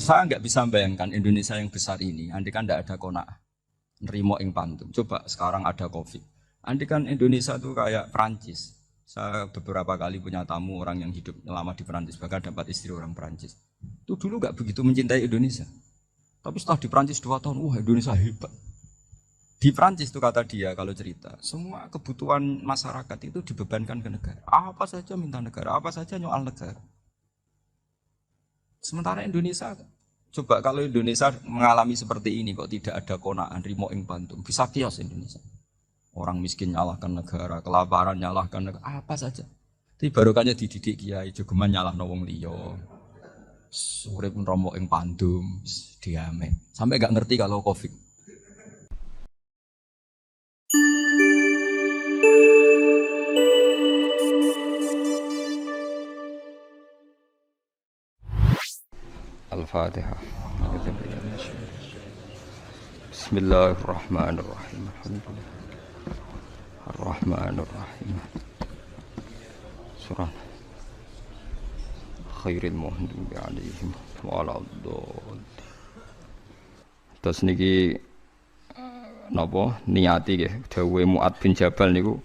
Saya nggak bisa bayangkan Indonesia yang besar ini, andai kan tidak ada qanaah, nerimo ing pantum. Coba sekarang ada COVID. Andai kan Indonesia itu kayak Perancis. Saya beberapa kali punya tamu orang yang hidup lama di Perancis, bahkan dapat istri orang Perancis. Itu dulu nggak begitu mencintai Indonesia. Tapi setelah di Perancis 2 tahun, wah Indonesia hebat. Di Perancis itu kata dia kalau cerita, semua kebutuhan masyarakat itu dibebankan ke negara. Apa saja minta negara, apa saja nyoal negara. Sementara Indonesia, coba kalau Indonesia mengalami seperti ini kok tidak ada konaan rimo ing pantum, bisa kios Indonesia. Orang miskin nyalahkan negara, kelaparan nyalahkan negara, apa saja. Tapi barokahnya dididik kiai, jogeman nyalahno wong liya. Urip romo ing pantum, diame. Sampai gak ngerti kalau Covid. Al-Fatihah. Bismillahirrahmanirrahim. Ar-Rahmanirrahim. Surah Khairil Muhdim alaihim waladhdallin. Terus niki napa niati nggih dawuhe Mu'ad bin Jabal niku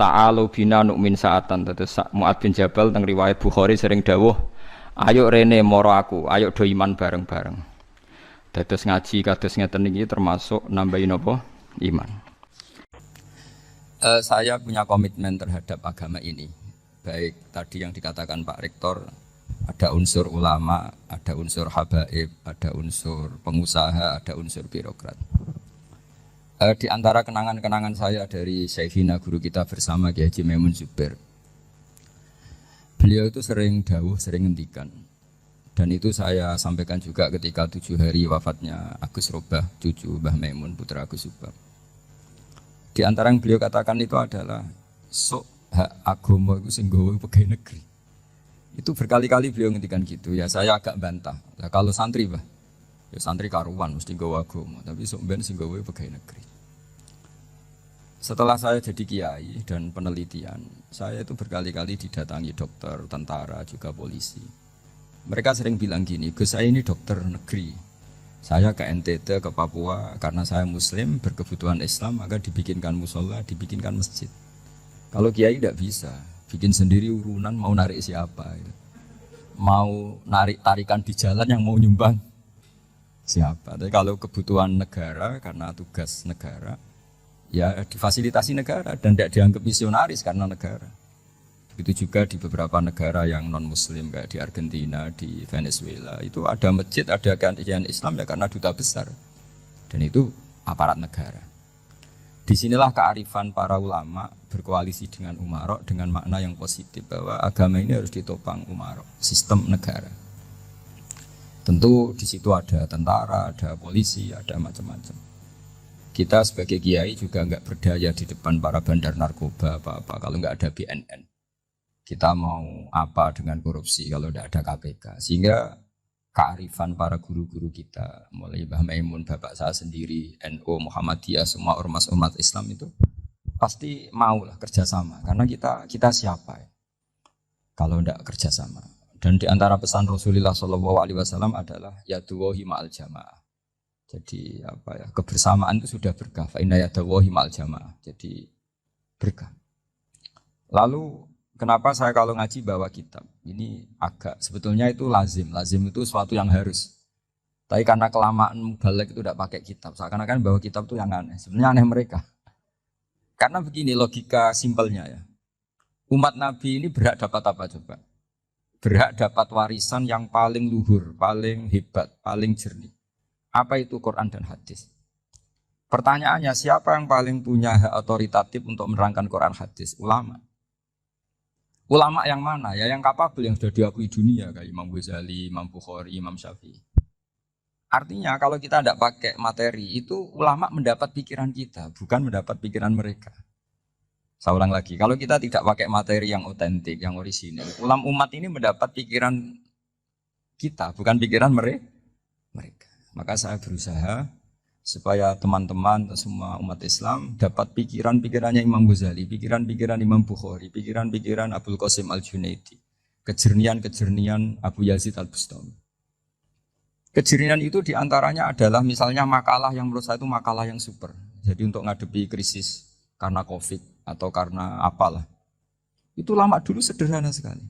ta'alu bina nu'min sa'atan. Terus Mu'ad bin Jabal teng riwayat Bukhari sering dawuh, ayo rene moro aku, ayo do iman bareng-bareng. Dados ngaji kados ngeten iki termasuk nambahi napa? Iman. Saya punya komitmen terhadap agama ini. Baik tadi yang dikatakan Pak Rektor, ada unsur ulama, ada unsur habaib, ada unsur pengusaha, ada unsur birokrat. Di antara kenangan-kenangan saya dari Syekhina guru kita bersama Kiai Haji Maimun Zubair, beliau itu sering dawuh, sering ngendikan. Dan itu saya sampaikan juga ketika 7 hari wafatnya Agus Robah, cucu Mbah Maimun, putra Agus Subah. Di antara yang beliau katakan itu adalah sok hak agama itu sing gawe pegawai negeri. Itu berkali-kali beliau ngendikan gitu. Ya saya agak bantah. Nah, kalau santri, Bah, ya santri karuan mesti gawe agama, tapi sok ben sing gawe pegawai negeri. Setelah saya jadi kiai dan penelitian, saya itu berkali-kali didatangi dokter, tentara, juga polisi. Mereka sering bilang gini, Gus saya ini dokter negeri. Saya ke NTT, ke Papua, karena saya muslim, berkebutuhan Islam, maka dibikinkan musola, dibikinkan masjid. Kalau kiai tidak bisa, bikin sendiri urunan, mau narik siapa. Mau narik tarikan di jalan yang mau nyumbang siapa. Tapi kalau kebutuhan negara, karena tugas negara, ya difasilitasi negara dan tidak dianggap misionaris karena negara. Begitu juga di beberapa negara yang non-muslim kayak di Argentina, di Venezuela, itu ada masjid, ada kajian Islam ya karena duta besar. Dan itu aparat negara. Disinilah kearifan para ulama berkoalisi dengan umarok dengan makna yang positif bahwa agama ini harus ditopang umarok, sistem negara. Tentu di situ ada tentara, ada polisi, ada macam-macam. Kita sebagai kiai juga enggak berdaya di depan para bandar narkoba apa-apa kalau enggak ada BNN. Kita mau apa dengan korupsi kalau tidak ada KPK. Sehingga kearifan para guru-guru kita, mulai Mbah Maimun, bapak saya sendiri, NU, Muhammadiyah, semua ormas-ormas Islam itu pasti maulah kerjasama. Karena kita siapa ya? Kalau tidak kerjasama. Dan di antara pesan Rasulullah SAW adalah yaduwahi ma'al jamaah. Jadi apa ya, kebersamaan itu sudah berkah. Fa inna yaduwahi ma'al jamaah. Jadi berkah. Lalu kenapa saya kalau ngaji bawa kitab? Ini agak sebetulnya itu lazim. Lazim itu suatu yang harus. Tapi karena kelamaan mubalek itu tidak pakai kitab. Seakan-akan bawa kitab itu yang aneh. Sebenarnya aneh mereka. Karena begini logika simpelnya ya. Umat Nabi ini berhak dapat apa coba? Berhak dapat warisan yang paling luhur, paling hebat, paling jernih. Apa itu Quran dan hadis? Pertanyaannya siapa yang paling punya hak otoritatif untuk menerangkan Quran hadis? Ulama. Ulama yang mana? Ya yang kapabel, yang sudah diakui dunia kayak Imam Ghazali, Imam Bukhari, Imam Syafi'i. Artinya kalau kita tidak pakai materi itu ulama mendapat pikiran kita, bukan mendapat pikiran mereka. Saya ulang lagi, kalau kita tidak pakai materi yang otentik, yang orisinil, umat ini mendapat pikiran kita, bukan pikiran mereka. Maka saya berusaha supaya teman-teman semua umat Islam dapat pikiran-pikirannya Imam Ghazali, pikiran-pikiran Imam Bukhari, pikiran-pikiran Abdul Qasim Al-Junaidi, kejernian-kejernian Abu Yazid Al-Bustami. Kejerinan itu diantaranya adalah misalnya makalah yang menurut saya itu makalah yang super. Jadi untuk ngadepi krisis karena COVID atau karena apalah. Itu lama dulu sederhana sekali.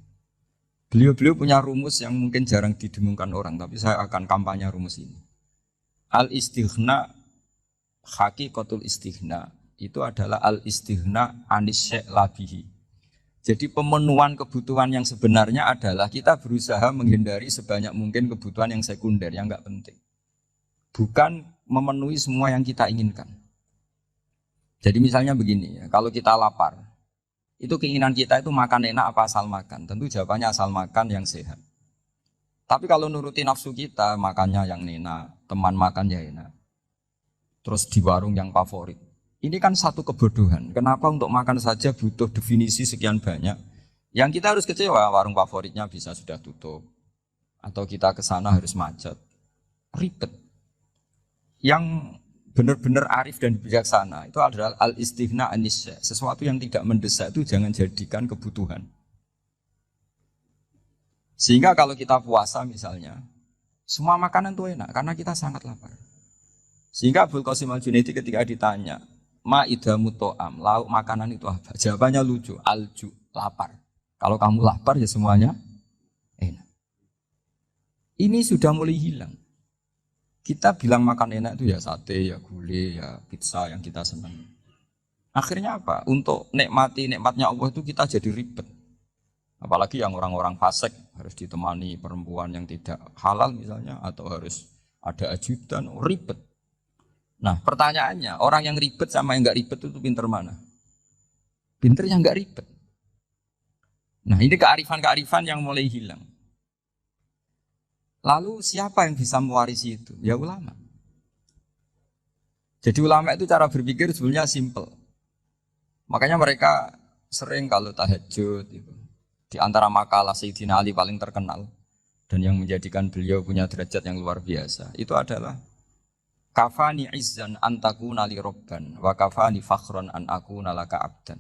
Beliau-beliau punya rumus yang mungkin jarang didengungkan orang, tapi saya akan kampanye rumus ini. Al-istighna, hakikatul istighna, itu adalah al-istighna anis syai' labihi. Jadi pemenuhan kebutuhan yang sebenarnya adalah kita berusaha menghindari sebanyak mungkin kebutuhan yang sekunder, yang enggak penting. Bukan memenuhi semua yang kita inginkan. Jadi misalnya begini, ya, kalau kita lapar, itu keinginan kita itu makan enak apa asal makan? Tentu jawabannya asal makan yang sehat. Tapi kalau nuruti nafsu kita, makannya yang enak, teman makan ya enak. Terus di warung yang favorit. Ini kan satu kebodohan. Kenapa untuk makan saja butuh definisi sekian banyak? Yang kita harus kecewa, warung favoritnya bisa sudah tutup. Atau kita ke sana harus macet. Ribet. Yang benar-benar arif dan bijaksana itu adalah al-istighna anis syai'. Sesuatu yang tidak mendesak itu jangan jadikan kebutuhan. Sehingga kalau kita puasa misalnya, semua makanan itu enak karena kita sangat lapar. Sehingga Abul Qasim Al-Junaidi ketika ditanya, ma'idamu to'am, lauk makanan itu apa? Jawabannya lucu, alju, lapar. Kalau kamu lapar ya semuanya enak. Ini sudah mulai hilang. Kita bilang makan enak itu ya sate, ya gulai, ya pizza yang kita senang. Akhirnya apa? Untuk nikmatnya Allah itu kita jadi ribet. Apalagi yang orang-orang fasik harus ditemani perempuan yang tidak halal misalnya, atau harus ada ajudan, ribet. Nah pertanyaannya, orang yang ribet sama yang nggak ribet itu pinter mana? Pinter yang nggak ribet. Nah ini kearifan-kearifan yang mulai hilang. Lalu siapa yang bisa mewarisi itu? Ya ulama. Jadi ulama itu cara berpikir sebenarnya simple. Makanya mereka sering kalau tahajud itu. Di antara makalah Sayyidina Ali paling terkenal dan yang menjadikan beliau punya derajat yang luar biasa itu adalah kafani izzan antakuna li robban wa kafani fakhron an akuna laka abdan.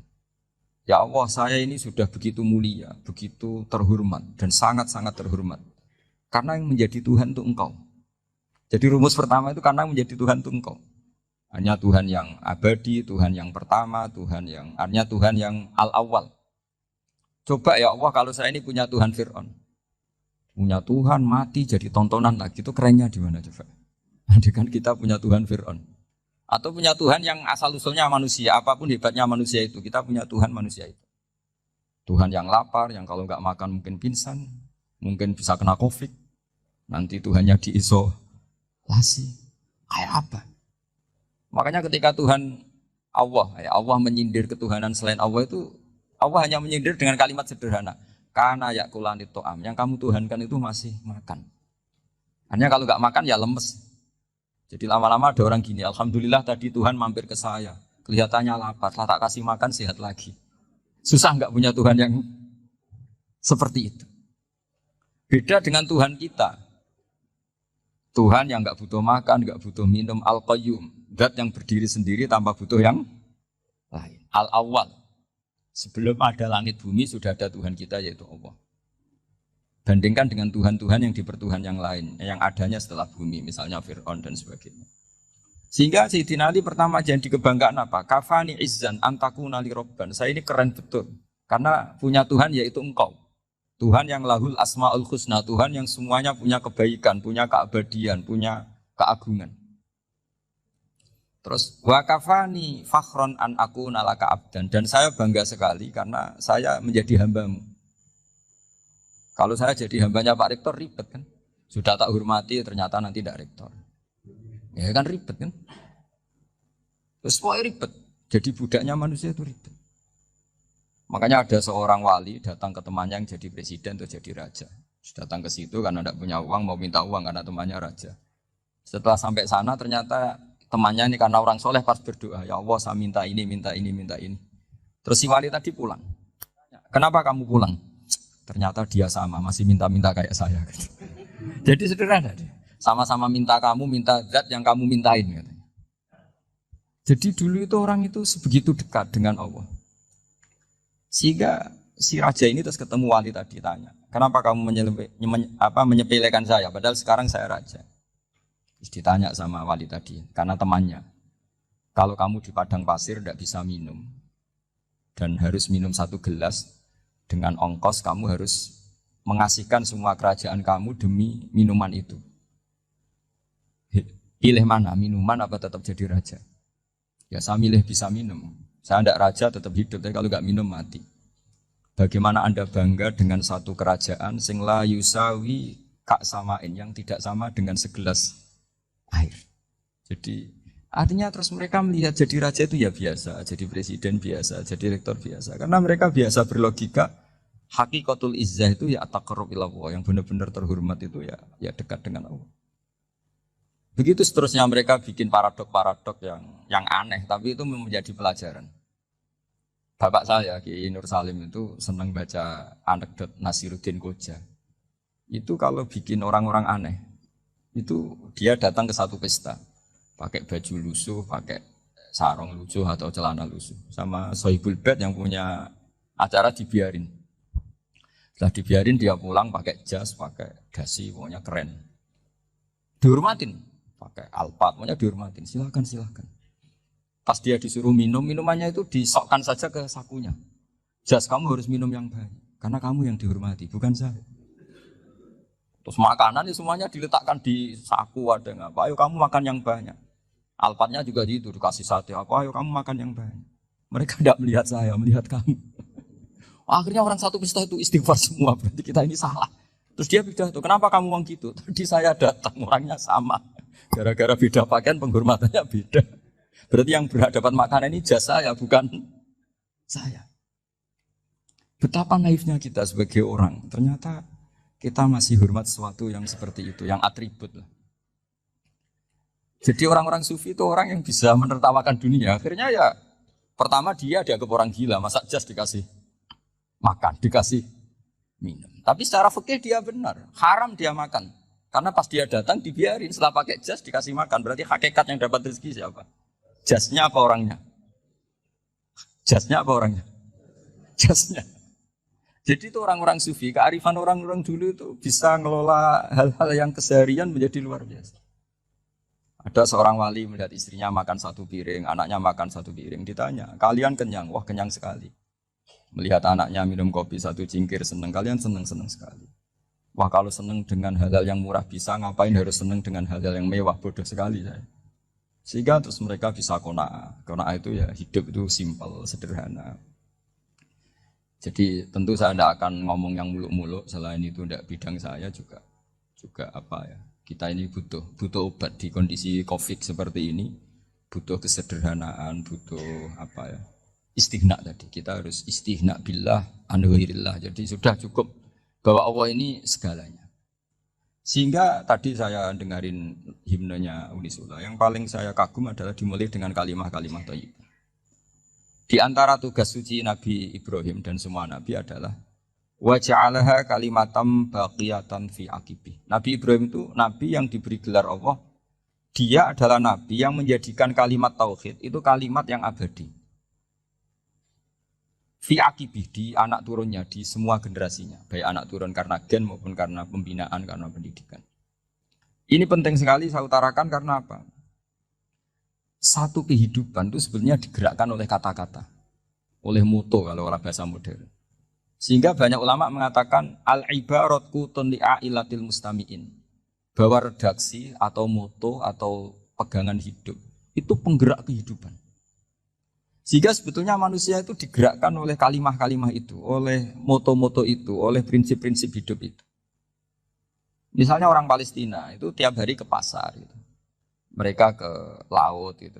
Ya Allah, saya ini sudah begitu mulia, begitu terhormat dan sangat-sangat terhormat. Karena yang menjadi Tuhan itu Engkau. Jadi rumus pertama itu karena menjadi Tuhan itu Engkau. Hanya Tuhan yang abadi, Tuhan yang pertama, hanya Tuhan yang al-awwal. Coba ya Allah, kalau saya ini punya Tuhan Fir'aun, punya Tuhan mati jadi tontonan lagi, itu kerennya di mana coba? Nanti kan kita punya Tuhan Fir'aun. Atau punya Tuhan yang asal-usulnya manusia, apapun hebatnya manusia itu, kita punya Tuhan manusia itu. Tuhan yang lapar, yang kalau nggak makan mungkin pingsan, mungkin bisa kena COVID. Nanti Tuhannya diisolasi. Kayak apa? Makanya ketika Tuhan Allah menyindir ketuhanan selain Allah itu, Allah hanya menyindir dengan kalimat sederhana. Karena yakulani to'am, yang kamu tuhankan itu masih makan. Hanya kalau nggak makan ya lemes. Jadi lama-lama ada orang gini, alhamdulillah tadi Tuhan mampir ke saya. Kelihatannya lapar, setelah tak kasih makan sehat lagi. Susah nggak punya Tuhan yang seperti itu. Beda dengan Tuhan kita. Tuhan yang nggak butuh makan, nggak butuh minum, al-qayyum. Zat yang berdiri sendiri tanpa butuh yang lain. Al-awwal. Sebelum ada langit bumi sudah ada Tuhan kita yaitu Allah. Bandingkan dengan Tuhan-Tuhan yang dipertuhan yang lain, yang adanya setelah bumi, misalnya Fir'aun dan sebagainya. Sehingga Sayyidina Ali pertama jadi kebanggaan apa? Kafani izzan antakuna li robban. Saya ini keren betul. Karena punya Tuhan yaitu Engkau. Tuhan yang lahul asma'ul husna. Tuhan yang semuanya punya kebaikan, punya keabadian, punya keagungan. Terus wa kafani fakhron an akuna laka abdan. Dan saya bangga sekali karena saya menjadi hambamu. Kalau saya jadi hambanya Pak Rektor ribet kan. Sudah tak hormati ternyata nanti tidak rektor. Ya kan ribet kan. Terus pokoknya ribet. Jadi budaknya manusia itu ribet. Makanya ada seorang wali datang ke temannya yang jadi presiden atau jadi raja. Datang ke situ karena tidak punya uang, mau minta uang karena temannya raja. Setelah sampai sana ternyata temannya ini karena orang soleh pas berdoa, ya Allah saya minta ini, minta ini, minta ini. Terus si wali tadi pulang. Kenapa kamu pulang? Ternyata dia sama, masih minta-minta kayak saya. Jadi sederhana deh. Sama-sama minta kamu, minta zat yang kamu mintain. Katanya. Jadi dulu itu orang itu sebegitu dekat dengan Allah. Sehingga si raja ini terus ketemu wali tadi tanya, kenapa kamu menyepelekan saya? Padahal sekarang saya raja. Ditanya sama wali tadi, karena temannya. Kalau kamu di padang pasir tidak bisa minum, dan harus minum 1 gelas, dengan ongkos kamu harus mengasihkan semua kerajaan kamu demi minuman itu. Pilih mana, minuman apa tetap jadi raja? Ya saya milih bisa minum. Saya tidak raja tetap hidup, tapi kalau nggak minum mati. Bagaimana Anda bangga dengan satu kerajaan sing la yusawi kak samain, yang tidak sama dengan segelas air. Jadi artinya terus mereka melihat jadi raja itu ya biasa, jadi presiden biasa, jadi rektor biasa. Karena mereka biasa berlogika, hakikatul izzah itu ya taqarrub ila Allah, yang benar-benar terhormat itu ya dekat dengan Allah. Begitu seterusnya mereka bikin paradok-paradok yang aneh, tapi itu menjadi pelajaran. Bapak saya, Kiai Nur Salim itu senang baca anekdot Nasiruddin Koja. Itu kalau bikin orang-orang aneh, itu dia datang ke satu pesta, pakai baju lusuh, pakai sarung lusuh atau celana lusuh, sama Sohibul Bait yang punya acara dibiarin. Setelah dibiarin dia pulang pakai jas, pakai dasi, pokoknya keren. Dihormatin, pakai alpat, pokoknya dihormatin. Silakan. Pas dia disuruh minum, minumannya itu disokkan saja ke sakunya. Jas, kamu harus minum yang banyak, karena kamu yang dihormati, bukan saya. Terus makanan semuanya diletakkan di saku, ada nggak? Ayo kamu makan yang banyak. Alpatnya juga gitu, dikasih sate. Ayo kamu makan yang banyak. Mereka tidak melihat saya, melihat kamu. Akhirnya orang satu pesta itu istighfar semua, berarti kita ini salah. Terus dia pidato, kenapa kamu ngomong gitu? Tadi saya datang, orangnya sama. Gara-gara beda pakaian, penghormatannya beda. Berarti yang berhak dapat makanan ini jasa ya, bukan saya. Betapa naifnya kita sebagai orang. Ternyata kita masih hormat sesuatu yang seperti itu, yang atribut lah. Jadi orang-orang sufi itu orang yang bisa menertawakan dunia. Akhirnya ya, pertama dia dianggap orang gila, masa jas dikasih makan, dikasih minum. Tapi secara fikih dia benar, haram dia makan. Karena pas dia datang dibiarin, setelah pakai jas dikasih makan. Berarti hakikat yang dapat rezeki siapa? Jasnya apa orangnya? Jasnya apa orangnya? Jasnya. Jadi itu orang-orang sufi, kearifan orang-orang dulu itu bisa ngelola hal-hal yang keseharian menjadi luar biasa. Ada seorang wali melihat istrinya makan 1 piring, anaknya makan 1 piring. Ditanya, kalian kenyang? Wah kenyang sekali. Melihat anaknya minum kopi 1 cingkir senang, kalian senang sekali. Wah kalau senang dengan hal-hal yang murah bisa, ngapain harus senang dengan hal-hal yang mewah? Bodoh sekali saya. Sehingga terus mereka bisa qanaah. Qanaah itu ya hidup itu simpel, sederhana. Jadi tentu saya tidak akan ngomong yang muluk-muluk, selain itu tidak bidang saya juga apa ya. Kita ini butuh obat di kondisi Covid seperti ini, butuh kesederhanaan, butuh apa ya? Istighna tadi. Kita harus istighna billah an ghairillah. Jadi sudah cukup bahwa Allah ini segalanya. Sehingga tadi saya dengarin himnenya Unisula, yang paling saya kagum adalah dimulai dengan kalimat-kalimat thayyibah. Di antara tugas suci Nabi Ibrahim dan semua Nabi adalah wa ja'alaha kalimatam baqiyatan fi aqibi. Nabi Ibrahim itu Nabi yang diberi gelar Allah. Dia adalah Nabi yang menjadikan kalimat tauhid itu kalimat yang abadi. Fi aqibi, di anak turunnya, di semua generasinya, baik anak turun karena gen maupun karena pembinaan, karena pendidikan. Ini penting sekali saya utarakan karena apa? Satu kehidupan itu sebenarnya digerakkan oleh kata-kata, oleh moto kalau orang bahasa modern. Sehingga banyak ulama mengatakan al-ibarat qutun li'ailatil mustami'in, bahwa redaksi atau moto atau pegangan hidup itu penggerak kehidupan. Sehingga sebetulnya manusia itu digerakkan oleh kalimah-kalimah itu, oleh moto-moto itu, oleh prinsip-prinsip hidup itu. Misalnya orang Palestina itu tiap hari ke pasar, gitu. Mereka ke laut, gitu.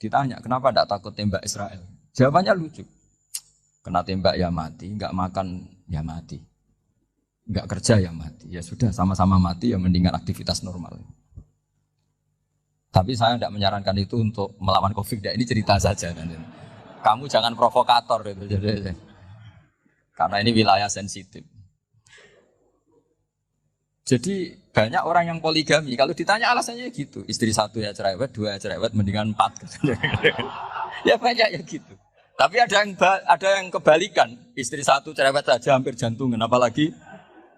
Ditanya, kenapa tidak takut tembak Israel? Jawabannya lucu. Kena tembak ya mati, nggak makan ya mati, nggak kerja ya mati. Ya sudah, sama-sama mati ya mendingan aktivitas normal. Tapi saya tidak menyarankan itu untuk melawan Covid. Ini cerita saja. Kamu jangan provokator itu. Karena ini wilayah sensitif. Jadi banyak orang yang poligami. Kalau ditanya alasannya gitu. Istri 1 ya cerewet, 2 ya cerewet, mendingan 4. Ya banyak ya gitu. Tapi ada yang kebalikan. Istri 1 cerewet saja hampir jantungan. Apalagi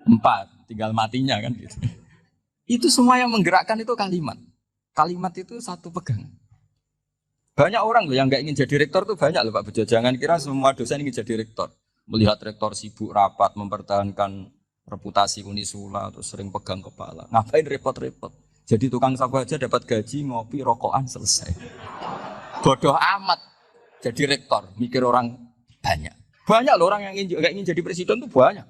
4. Tinggal matinya kan gitu. Itu semua yang menggerakkan itu kalimat. Kalimat itu satu pegangan. Banyak orang loh yang nggak ingin jadi rektor tuh banyak loh Pak Bejo. Jangan kira semua dosen ingin jadi rektor. Melihat rektor sibuk rapat mempertahankan reputasi Unisula atau sering pegang kepala. Ngapain repot-repot? Jadi tukang sapu aja dapat gaji, ngopi, rokokan selesai. Bodoh amat jadi rektor, mikir orang banyak. Banyak loh orang yang nggak ingin jadi presiden tuh banyak.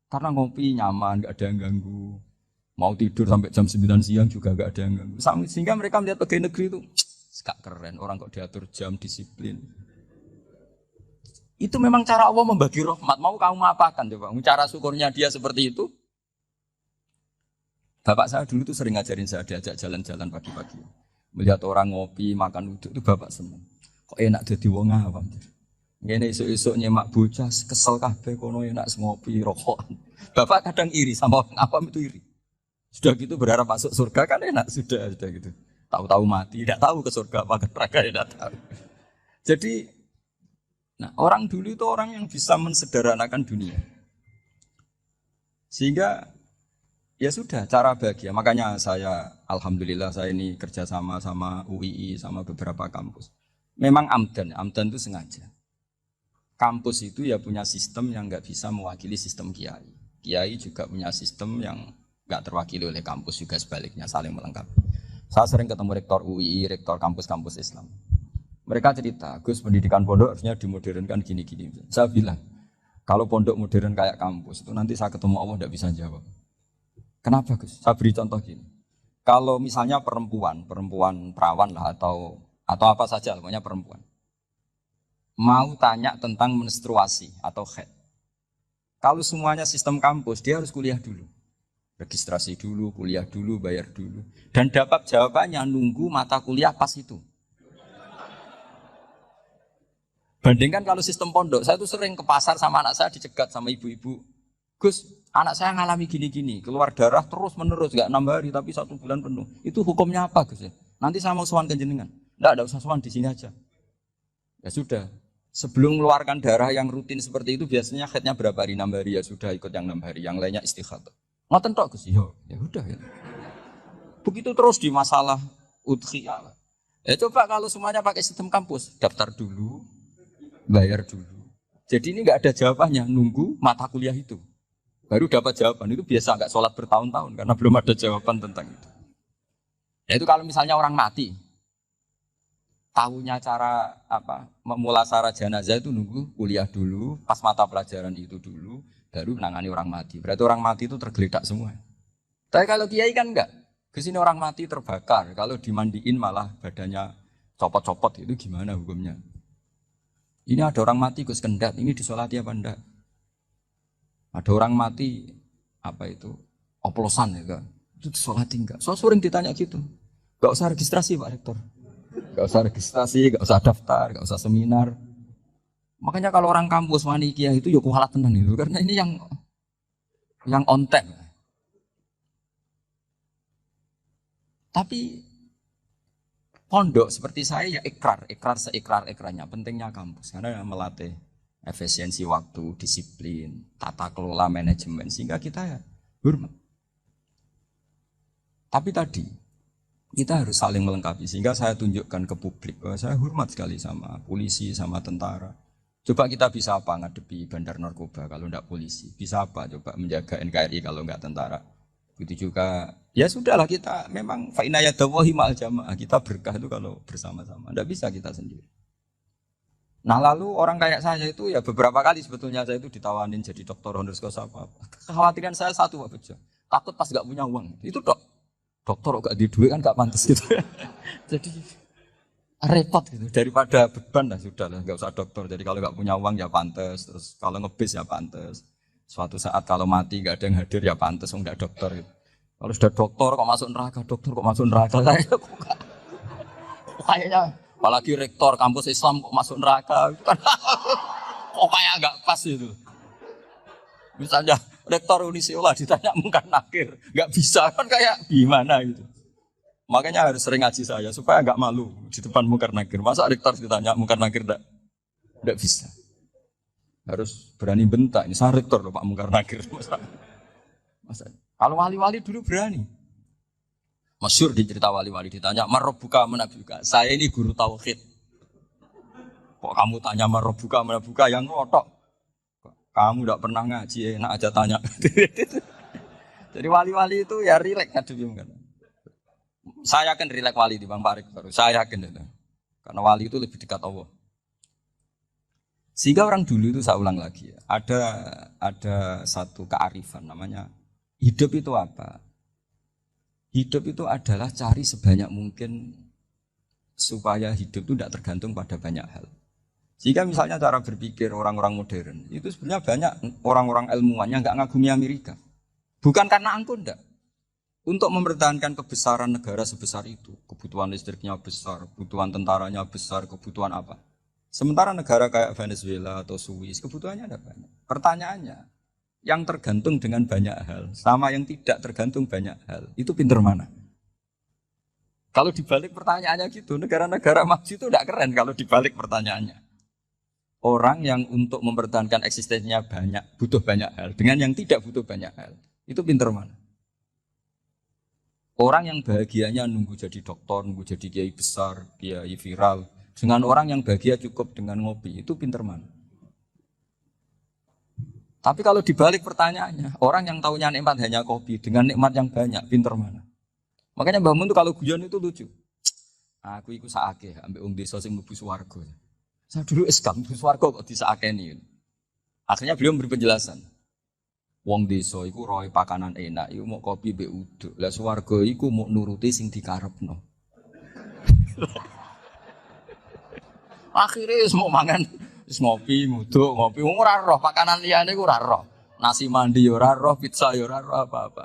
Karena ngopi nyaman, nggak ada yang ganggu. Mau tidur sampai jam 9 siang juga nggak ada yang ganggu. Sehingga mereka melihat pegawai negeri itu gak keren, orang kok diatur jam, disiplin. Itu memang cara Allah membagi rahmat. Mau kamu apakan coba? Cara syukurnya dia seperti itu. Bapak saya dulu tuh sering ngajarin saya, diajak jalan-jalan pagi-pagi. Melihat orang ngopi, makan uduk, itu bapak seneng. Kok enak jadi wong awam. Ngene esuk-esuk nyemak bocah kesel kabeh kono enak ngopi, rokokan. Bapak kadang iri sama orang awam itu iri. Sudah gitu berharap masuk surga kan enak, sudah gitu. Tahu-tahu mati, tidak tahu ke surga apa ke neraka, tidak tahu. Jadi, nah orang dulu itu orang yang bisa mensederhanakan dunia. Sehingga ya sudah, cara bahagia. Makanya saya, alhamdulillah saya ini kerjasama sama UII, sama beberapa kampus. Memang amdan itu sengaja. Kampus itu ya punya sistem yang nggak bisa mewakili sistem kiai. Kiai juga punya sistem yang nggak terwakili oleh kampus, juga sebaliknya, saling melengkapi. Saya sering ketemu rektor UII, rektor kampus-kampus Islam. Mereka cerita, Gus pendidikan pondok harusnya dimodernkan gini-gini. Saya bilang, kalau pondok modern kayak kampus, itu nanti saya ketemu Allah tidak bisa jawab. Kenapa Gus? Saya beri contoh gini. Kalau misalnya perempuan perawan lah atau apa saja, namanya perempuan. Mau tanya tentang menstruasi atau haid. Kalau semuanya sistem kampus, dia harus kuliah dulu. Registrasi dulu, kuliah dulu, bayar dulu. Dan dapat jawabannya nunggu mata kuliah pas itu. Bandingkan kalau sistem pondok, saya tuh sering ke pasar sama anak saya dicegat sama ibu-ibu. Gus, anak saya ngalami gini-gini, keluar darah terus menerus, gak 6 hari tapi 1 bulan penuh. Itu hukumnya apa Gus ya? Nanti saya mau sowan ke jenengan. Enggak usah sowan di sini aja. Ya sudah, sebelum mengeluarkan darah yang rutin seperti itu biasanya haidnya berapa hari? 6 hari ya sudah ikut yang 6 hari, yang lainnya istighatsah. Ngoten tok Gus, ya udah ya. Begitu terus di masalah udhiyah. Ya coba kalau semuanya pakai sistem kampus, daftar dulu, bayar dulu. Jadi ini nggak ada jawabannya, nunggu mata kuliah itu. Baru dapat jawaban, itu biasa nggak sholat bertahun-tahun karena belum ada jawaban tentang itu. Ya itu kalau misalnya orang mati, tahunya cara memulasara jenazah itu nunggu kuliah dulu, pas mata pelajaran itu dulu, baru menangani orang mati. Berarti orang mati itu tergeletak semua. Tapi kalau kiai kan enggak. Kesini orang mati terbakar. Kalau dimandiin malah badannya copot-copot, itu gimana hukumnya? Ini ada orang mati Gus Kendat, ini disolati apa enggak? Ada orang mati oplosan ya kan? Itu disolati enggak? So sering ditanya gitu. Enggak usah registrasi Pak Rektor. Enggak usah registrasi, enggak usah daftar, enggak usah seminar. Makanya kalau orang kampus manikia itu ya kualat tenan itu karena ini yang on time. Tapi pondok seperti saya ya ikrar seikrar-ikrarnya pentingnya kampus karena melatih efisiensi waktu, disiplin, tata kelola manajemen sehingga kita ya hormat. Tapi tadi kita harus saling melengkapi sehingga saya tunjukkan ke publik bahwa saya hormat sekali sama polisi, sama tentara. Coba kita bisa apa ngadepi bandar narkoba kalau enggak polisi? Bisa apa coba menjaga NKRI kalau enggak tentara? Begitu juga, ya sudahlah kita memang fa'inayadawahi ma'al jamaah. Kita berkah itu kalau bersama-sama, enggak bisa kita sendiri. Nah lalu orang kayak saya itu ya beberapa kali sebetulnya saya itu ditawanin jadi dokter honoris causa apa. Kekhawatiran saya satu Pak Bejo, takut pas enggak punya uang. Itu dokter enggak di duit kan enggak pantas gitu. Jadi repot gitu, daripada beban lah sudah lah, nggak usah dokter. Jadi kalau nggak punya uang ya pantes, terus kalau ngebis ya pantes. Suatu saat kalau mati nggak ada yang hadir ya pantes, nggak dokter gitu. Kalau sudah dokter kok masuk neraka, kayaknya apalagi rektor kampus Islam kok masuk neraka, itu kan kok kayak nggak pas itu. Misalnya rektor Unisula ditanya mungkar nakir, nggak bisa kan kayak gimana gitu. Makanya harus sering ngaji saya supaya enggak malu di depan mungkar nakir. Masa rektor ditanya mungkar nakir enggak bisa. Harus berani bentak. Ini saya rektor loh Pak mungkar nakir. Masa Kalau wali-wali dulu berani. Masyhur di cerita wali-wali ditanya, "Marabbuka manabuka?" Saya ini guru tauhid. Kok kamu tanya marabbuka manabuka yang ngotok? Kamu tidak pernah ngaji, enak aja tanya. Jadi wali-wali itu ya rileks ngadepi kan. Saya yakin rileks wali di Bang Farid baru. Saya yakin itu. Karena wali itu lebih dekat Allah. Sehingga orang dulu itu saya ulang lagi ya, ada satu kearifan namanya hidup itu apa? Hidup itu adalah cari sebanyak mungkin supaya hidup itu tidak tergantung pada banyak hal. Jika misalnya cara berpikir orang-orang modern itu sebenarnya banyak orang-orang ilmuwan yang nggak ngagumi Amerika. Bukan karena angkuh enggak. Untuk mempertahankan kebesaran negara sebesar itu, kebutuhan listriknya besar, kebutuhan tentaranya besar, kebutuhan apa? Sementara negara kayak Venezuela atau Swiss kebutuhannya ada banyak. Pertanyaannya, yang tergantung dengan banyak hal sama yang tidak tergantung banyak hal, itu pinter mana? Kalau dibalik pertanyaannya gitu, negara-negara maju itu tidak keren kalau dibalik pertanyaannya. Orang yang untuk mempertahankan eksistensinya banyak, butuh banyak hal, dengan yang tidak butuh banyak hal, itu pinter mana? Orang yang bahagianya nunggu jadi dokter, nunggu jadi kiai besar, kiai viral, dengan orang yang bahagia cukup dengan ngopi, itu pinter mana? Tapi kalau dibalik pertanyaannya, orang yang tahunya nikmat hanya kopi, dengan nikmat yang banyak, pinter mana? Makanya Mbah Mun tuh kalau guyon itu lucu. Aku ikut saake, ambil desa sing mlebu swarga. Saya dulu eskam mlebu swarga kok disakeni. Akhirnya beliau memberi penjelasan. Wong desa iku roe pakanan enak, iku mau kopi mbek uduk. Lah swarga iku mau nuruti sing dikarepno. Akhirnya semua mangan, ngopi, nguduk, ngopi, ora roh, pakanan liyane ora roh. Nasi mandi ora roh, pizza ora roh apa-apa.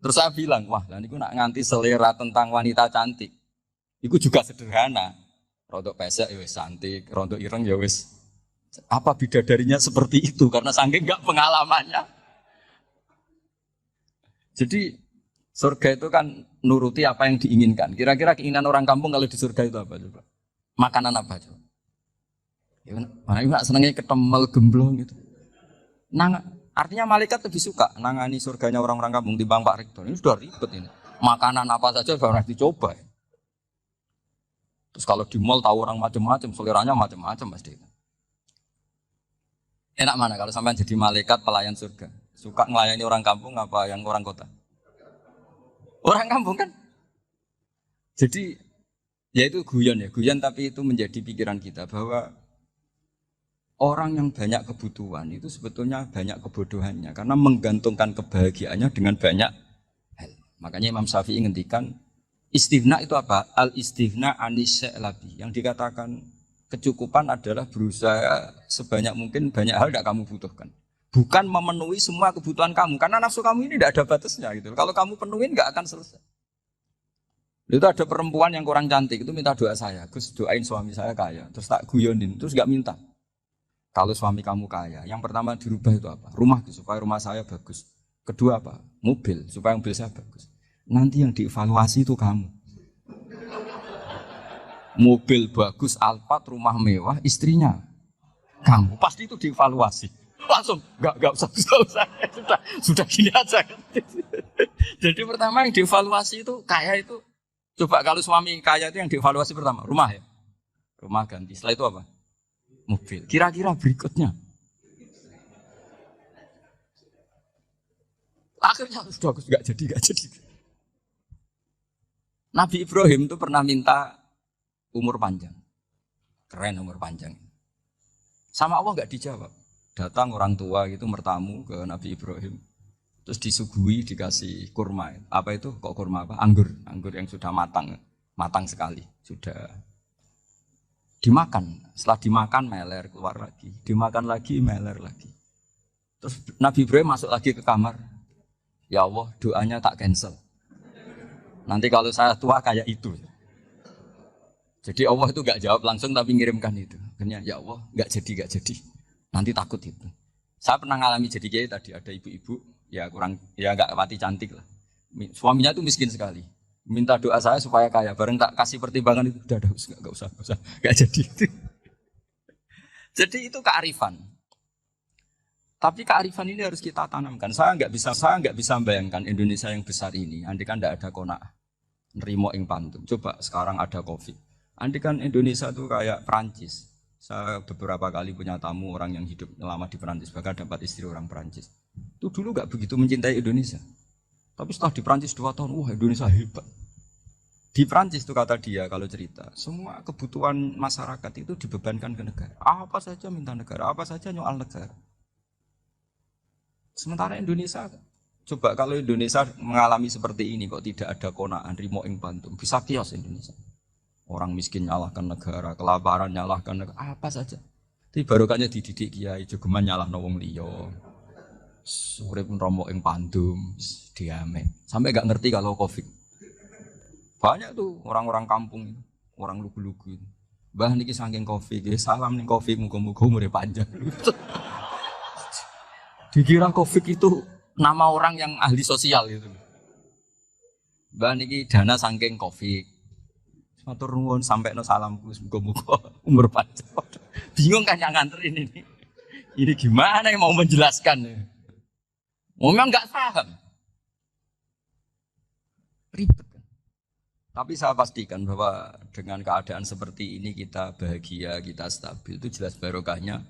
Terus saya bilang, wah, lah niku nak nganti selera tentang wanita cantik. Iku juga sederhana. Rontok pesek ya wis cantik, rontok ireng ya wis. Apa bidadarinya seperti itu karena saking enggak pengalamannya. Jadi surga itu kan nuruti apa yang diinginkan. Kira-kira keinginan orang kampung kalau di surga itu apa coba? Makanan apa coba? Ya, mana enggak senengnya ketemel gemblong gitu. Artinya malaikat lebih suka nangani surganya orang-orang kampung di Bang Pak Rektor. Ini sudah ribet ini. Makanan apa saja sudah dicoba. Ya. Terus kalau di mall tahu orang macam-macam, seleranya macam-macam pasti. Enak mana kalau sampai jadi malaikat pelayan surga? Suka melayani orang kampung apa yang orang kota? Orang kampung kan? Jadi ya itu guyon tapi itu menjadi pikiran kita bahwa orang yang banyak kebutuhan itu sebetulnya banyak kebodohannya karena menggantungkan kebahagiaannya dengan banyak hal. Makanya Imam Syafi'i ngendikan istighna itu apa? Al istighna anis sya'labi. Yang dikatakan kecukupan adalah berusaha sebanyak mungkin banyak hal tidak kamu butuhkan. Bukan memenuhi semua kebutuhan kamu karena nafsu kamu ini tidak ada batasnya gitu. Kalau kamu penuhin nggak akan selesai. Itu ada perempuan yang kurang cantik itu minta doa saya, Gus doain suami saya kaya. Terus tak guyonin, terus nggak minta. Kalau suami kamu kaya, yang pertama dirubah itu apa? Rumah supaya rumah saya bagus. Kedua apa? Mobil supaya mobil saya bagus. Nanti yang dievaluasi itu kamu. Mobil bagus, Alphard, rumah mewah, istrinya kamu. Pasti itu dievaluasi. Langsung nggak usah sudah gini aja. Jadi pertama yang dievaluasi itu kaya itu. Coba kalau suami kaya itu yang dievaluasi pertama rumah ya, rumah ganti. Setelah itu apa? Mobil. Kira-kira berikutnya. Akhirnya sudah nggak jadi. Nabi Ibrahim itu pernah minta umur panjang. Keren umur panjang. Sama Allah nggak dijawab. Datang orang tua gitu mertamu ke Nabi Ibrahim. Terus disuguhi dikasih kurma. Apa itu? Kok kurma apa? Anggur yang sudah matang sekali. Sudah dimakan, setelah dimakan meler keluar lagi, dimakan lagi meler lagi. Terus Nabi Ibrahim masuk lagi ke kamar. Ya Allah, doanya tak cancel. Nanti kalau saya tua kayak itu. Jadi Allah itu nggak jawab langsung tapi ngirimkan itu. Akhirnya ya Allah nggak jadi. Nanti takut itu. Saya pernah ngalami jadi kiai tadi ada ibu-ibu ya nggak mati cantik lah. Suaminya itu miskin sekali. Minta doa saya supaya kaya. Bareng tak kasih pertimbangan itu udah nggak usah, nggak jadi itu. Jadi itu kearifan. Tapi kearifan ini harus kita tanamkan. Saya nggak bisa bayangkan Indonesia yang besar ini. Andai kan tidak ada kona, nerimo ing pantum. Coba sekarang ada COVID. Andai kan Indonesia itu kayak Prancis. Saya beberapa kali punya tamu orang yang hidup lama di Prancis, bahkan dapat istri orang Prancis. Itu dulu nggak begitu mencintai Indonesia. Tapi setelah di Prancis 2 tahun, wah Indonesia hebat. Di Prancis itu kata dia kalau cerita, semua kebutuhan masyarakat itu dibebankan ke negara. Apa saja minta negara, apa saja nyoal negara. Sementara Indonesia, coba kalau Indonesia mengalami seperti ini kok tidak ada konaan, rimo ing pantum, bisa kios Indonesia. Orang miskin nyalahkan negara, kelaparan nyalahkan negara, apa saja. Tapi barokahnya dididik kiai, jogeman nyalahno wong liya. Urip romo ing pandum, diame. Sampai gak ngerti kalau Covid. Banyak tuh orang-orang kampung, orang lugu-lugu. Mbah niki saking Covid, salam ning Covid muga-muga umure panjang. Dikira Covid itu nama orang yang ahli sosial gitu. Mbah niki dana saking Covid. Matur nuwun sampekno salamku muga-muga umur panjang. Bingung kan yang nganterin ini. Ini gimana yang mau menjelaskan? Memang enggak paham. Ribet. Tapi saya pastikan bahwa dengan keadaan seperti ini kita bahagia, kita stabil, itu jelas barokahnya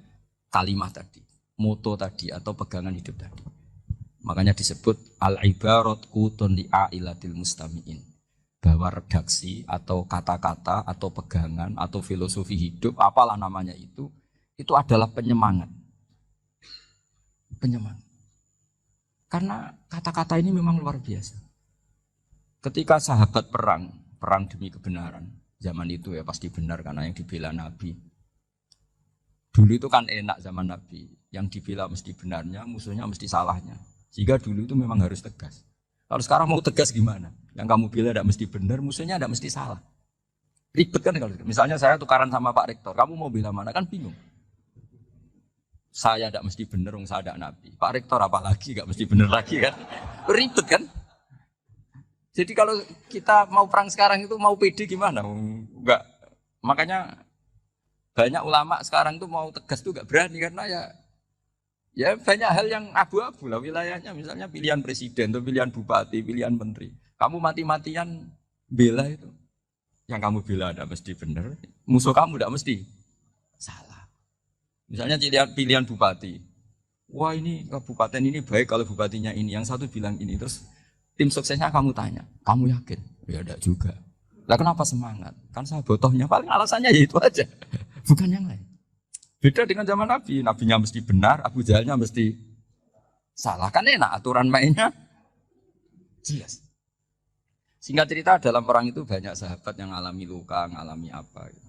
kalimat tadi, moto tadi atau pegangan hidup tadi. Makanya disebut al-ibarat qutun li'ailatil mustami'in. Bahwa redaksi atau kata-kata atau pegangan atau filosofi hidup, apalah namanya itu adalah penyemangat. Penyemangat. Karena kata-kata ini memang luar biasa. Ketika sahabat perang demi kebenaran, zaman itu ya pasti benar karena yang dibela Nabi. Dulu itu kan enak zaman Nabi, yang dibela mesti benarnya, musuhnya mesti salahnya. Sehingga dulu itu memang harus tegas. Kalau sekarang mau tegas gimana? Yang kamu bela tidak mesti benar, musuhnya tidak mesti salah. Ribet kan kalau misalnya saya tukaran sama Pak Rektor, kamu mau bela mana kan bingung. Saya tidak mesti benar, saya tidak Nabi. Pak Rektor apalagi tidak mesti benar lagi kan? Ribet kan? Jadi kalau kita mau perang sekarang itu mau pede gimana? Enggak. Makanya banyak ulama sekarang itu mau tegas tuh enggak berani karena ya banyak hal yang abu-abu lah wilayahnya, misalnya pilihan presiden atau pilihan bupati, pilihan menteri. Kamu mati-matian bela itu. Yang kamu bela tidak mesti benar, musuh kamu tidak mesti salah. Misalnya pilihan bupati. Wah ini kabupaten ini baik kalau bupatinya ini, yang satu bilang ini, terus tim suksesnya kamu tanya, kamu yakin? Ya enggak juga. Lah kenapa semangat? Kan saya botohnya paling alasannya ya itu aja, bukan yang lain. Beda dengan zaman Nabi, Nabinya mesti benar, Abu Jahalnya mesti salah. Kan enak, aturan mainnya jelas. Singkat cerita dalam perang itu banyak sahabat yang alami luka, ngalami apa. Gitu.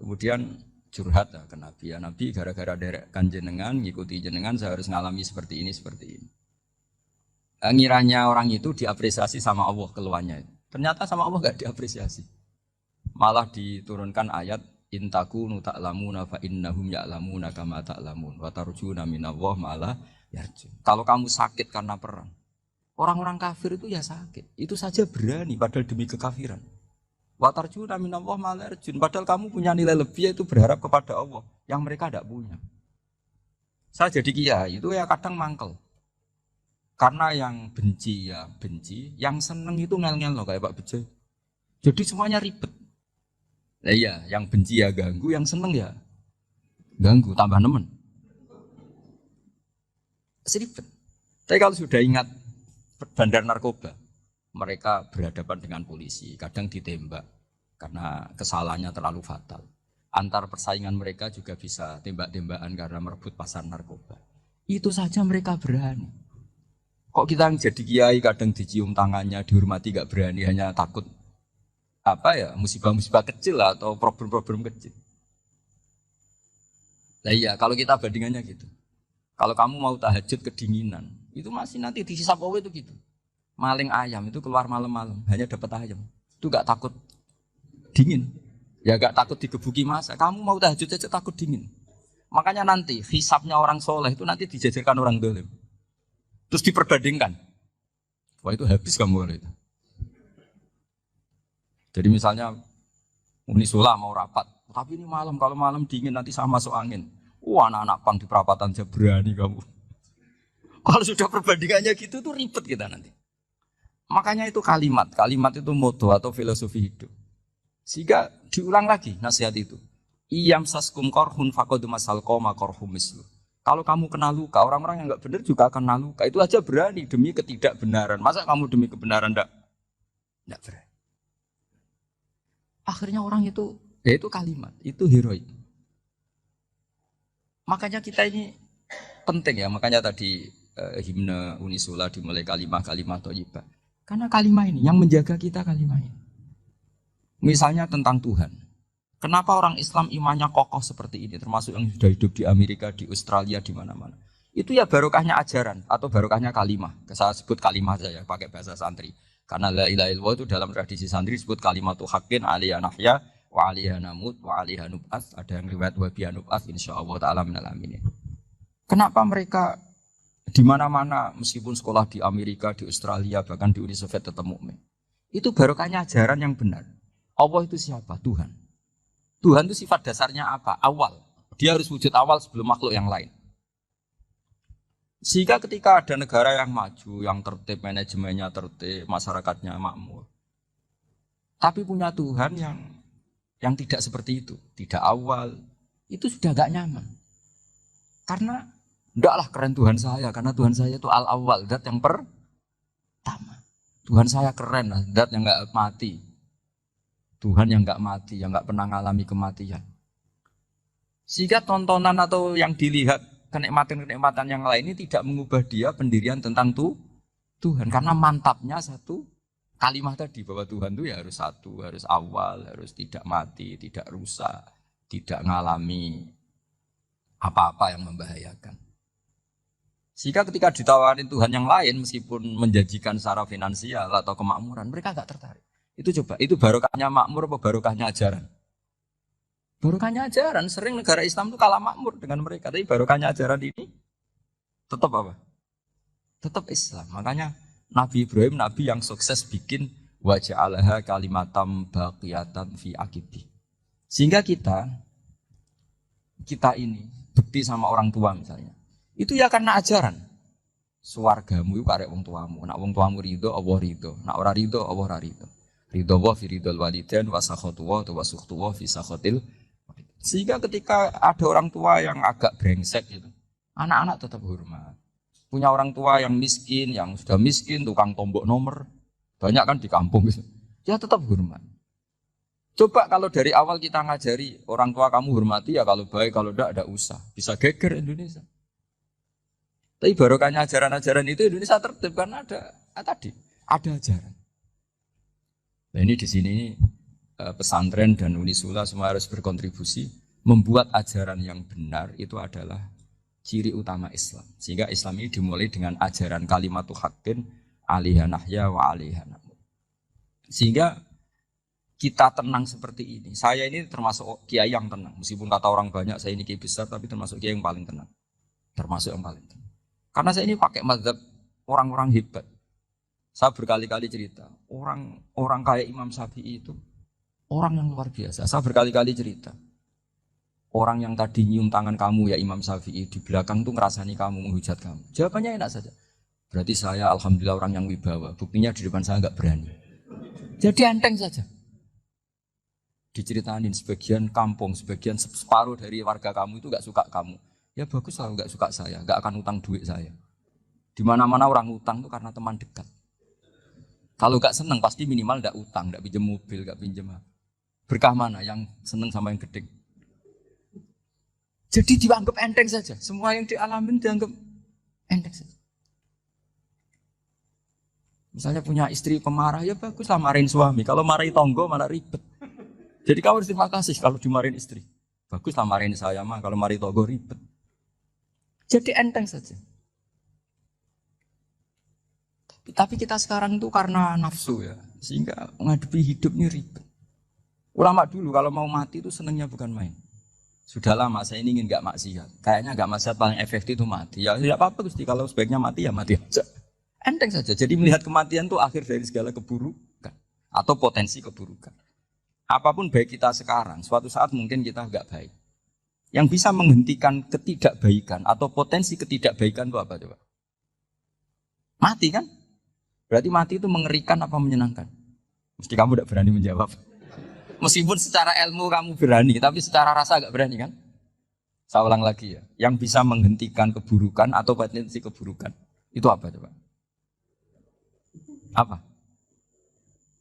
Kemudian curhat ke Nabi, ya Nabi gara-gara derekkan jenengan, ngikuti jenengan, saya harus ngalami seperti ini, seperti ini. Ngiranya orang itu diapresiasi sama Allah keluarnya. Ternyata sama Allah gak diapresiasi. Malah diturunkan ayat intakunu ta'lamuna fa innahum ya'lamuna kama ta'lamun wa tarjuna minallah ma'ala yarjun. Kalau kamu sakit karena perang, orang-orang kafir itu ya sakit. Itu saja berani padahal demi kekafiran. Wa tarjuna minallah ma'ala yarjun. Padahal kamu punya nilai lebih yaitu berharap kepada Allah yang mereka tidak punya. Saya jadi kiai itu ya kadang mangkel. Karena yang benci ya benci, yang seneng itu ngel-ngel loh kayak Pak Bejo. Jadi semuanya ribet. Nah iya, yang benci ya ganggu, yang seneng ya ganggu, tambah nemen. Ribet. Tapi kalau sudah ingat bandar narkoba, mereka berhadapan dengan polisi, kadang ditembak karena kesalahannya terlalu fatal. Antar persaingan mereka juga bisa tembak-tembakan karena merebut pasar narkoba. Itu saja mereka berani. Kok kita yang jadi kiai kadang dicium tangannya, dihormati gak berani, hanya takut apa ya, musibah-musibah kecil lah, atau problem-problem kecil. Nah iya, kalau kita bandingannya gitu. Kalau kamu mau tahajud kedinginan, itu masih nanti dihisap Allah itu gitu. Maling ayam itu keluar malam-malam, hanya dapat ayam. Itu gak takut dingin. Ya gak takut digebuki masa. Kamu mau tahajud aja takut dingin. Makanya nanti hisapnya orang soleh itu nanti dijajarkan orang dolim. Terus diperbandingkan. Wah itu habis kamu kalau itu. Jadi misalnya Unisula mau rapat, tapi ini malam, kalau malam dingin nanti saya masuk angin. Wah, anak-anak pang di perapatan aja berani kamu. Kalau sudah perbandingannya gitu tuh ribet kita nanti. Makanya itu kalimat itu moto atau filosofi hidup. Sehingga diulang lagi nasihat itu. Iyam saskum korhun fakodu masal koma korhum mislu. Kalau kamu kena luka, orang-orang yang nggak benar juga akan kena luka. Itu aja berani demi ketidakbenaran. Masa kamu demi kebenaran enggak berani? Akhirnya orang itu, ya itu kalimat, itu heroik. Makanya kita ini penting ya, makanya tadi himne Unisula dimulai kalimah-kalimah thayyibah. Karena kalimah ini yang menjaga kita kalimah ini. Misalnya tentang Tuhan. Kenapa orang Islam imannya kokoh seperti ini, termasuk yang sudah hidup di Amerika, di Australia, di mana-mana. Itu ya barokahnya ajaran atau barokahnya kalimah. Saya sebut kalimah saja pakai bahasa santri. Karena la ilaha illallah itu dalam tradisi santri disebut kalimatu haqqin aliyah nahya wa aliyah namut wa aliyah nub'ats. Ada yang riwayat wa biya nub'ats insyaallah taala minal aminin. Kenapa mereka di mana-mana meskipun sekolah di Amerika, di Australia, bahkan di Uni Soviet tetap mukmin. Itu barokahnya ajaran yang benar. Allah itu siapa? Tuhan. Tuhan itu sifat dasarnya apa? Awal. Dia harus wujud awal sebelum makhluk yang lain. Sehingga ketika ada negara yang maju, yang tertib, manajemennya tertib, masyarakatnya makmur. Tapi punya Tuhan yang tidak seperti itu. Tidak awal. Itu sudah gak nyaman. Karena enggaklah keren Tuhan saya. Karena Tuhan saya itu al-awwal. Dat yang pertama. Tuhan saya keren. Dat yang gak mati. Tuhan yang enggak mati, yang enggak pernah mengalami kematian. Sehingga tontonan atau yang dilihat kenikmatan-kenikmatan yang lain ini tidak mengubah dia pendirian tentang Tuhan. Karena mantapnya satu kalimat tadi bahwa Tuhan itu ya harus satu, harus awal, harus tidak mati, tidak rusak, tidak mengalami apa-apa yang membahayakan. Sehingga ketika ditawarin Tuhan yang lain meskipun menjanjikan secara finansial atau kemakmuran, mereka enggak tertarik. Itu coba, itu barokahnya makmur apa barokahnya ajaran? Barokahnya ajaran, sering negara Islam itu kalah makmur dengan mereka. Tapi barokahnya ajaran ini tetap apa? Tetap Islam. Makanya Nabi Ibrahim, Nabi yang sukses bikin waja'alaha kalimatam baqiyatan fi aqibi. Sehingga kita ini bekti sama orang tua misalnya. Itu ya karena ajaran. Suwargamu itu karek wong tuamu. Nak wong tuamu ridho, Allah ridho. Nak ora ridho, Allah ora ridho. Ridho wa fi ridhol walidain wa sakhatu wa sukhtu wa fi sakhatil. Sehingga ketika ada orang tua yang agak brengsek gitu, anak-anak tetap hormat. Punya orang tua yang miskin, yang sudah miskin, tukang tombok nomor, banyak kan di kampung gitu. Ya tetap hormat. Coba kalau dari awal kita ngajari orang tua kamu hormati ya, kalau baik, kalau enggak usah. Bisa geger Indonesia. Tapi barokahnya ajaran-ajaran itu Indonesia tertib karena ada ajaran. Nah ini di sini pesantren dan Unisula semua harus berkontribusi membuat ajaran yang benar itu adalah ciri utama Islam. Sehingga Islam ini dimulai dengan ajaran kalimatu haqqin alaiha nahya wa alaiha namut. Sehingga kita tenang seperti ini. Saya ini termasuk kiai yang tenang. Meskipun kata orang banyak saya ini kiai besar, tapi termasuk kiai yang paling tenang. Termasuk yang paling tenang. Karena saya ini pakai mazhab orang-orang hebat. Saya berkali-kali cerita, orang kayak Imam Syafi'i itu orang yang luar biasa. Saya berkali-kali cerita, orang yang tadi nyium tangan kamu ya Imam Syafi'i di belakang tuh ngerasani kamu, menghujat kamu. Jawabannya enak saja. Berarti saya alhamdulillah orang yang wibawa. Buktinya di depan saya nggak berani. Jadi enteng saja. Diceritain sebagian kampung, sebagian separuh dari warga kamu itu nggak suka kamu. Ya bagus lah nggak suka saya, nggak akan utang duit saya. Di mana-mana orang utang tuh karena teman dekat. Kalau nggak seneng pasti minimal nggak utang, nggak pinjam mobil, nggak pinjam apa. Berkah mana yang seneng sama yang gede? Jadi dianggap enteng saja. Semua yang dialamin dianggap enteng saja. Misalnya punya istri pemarah, ya bagus lah marahin suami. Kalau marahin tonggo malah ribet. Jadi kamu harus terima kasih kalau dimarahin istri. Bagus lah marahin saya mah, kalau marahin tonggo ribet. Jadi enteng saja. Tapi kita sekarang itu karena nafsu ya, sehingga menghadapi hidup ini ribet. Ulama dulu kalau mau mati itu senangnya bukan main. Sudah lama saya ini ingin nggak maksiat. Kayaknya nggak maksiat paling efektif itu mati. Ya tidak apa-apa Gusti, kalau sebaiknya mati ya mati aja. Enteng saja. Jadi melihat kematian itu akhir dari segala keburukan atau potensi keburukan. Apapun baik kita sekarang, suatu saat mungkin kita nggak baik. Yang bisa menghentikan ketidakbaikan atau potensi ketidakbaikan itu apa coba? Mati kan? Berarti mati itu mengerikan apa menyenangkan? Mesti kamu tidak berani menjawab. Meskipun secara ilmu kamu berani, tapi secara rasa agak berani kan? Saya ulang lagi ya. Yang bisa menghentikan keburukan atau potensi keburukan. Itu apa coba? Apa?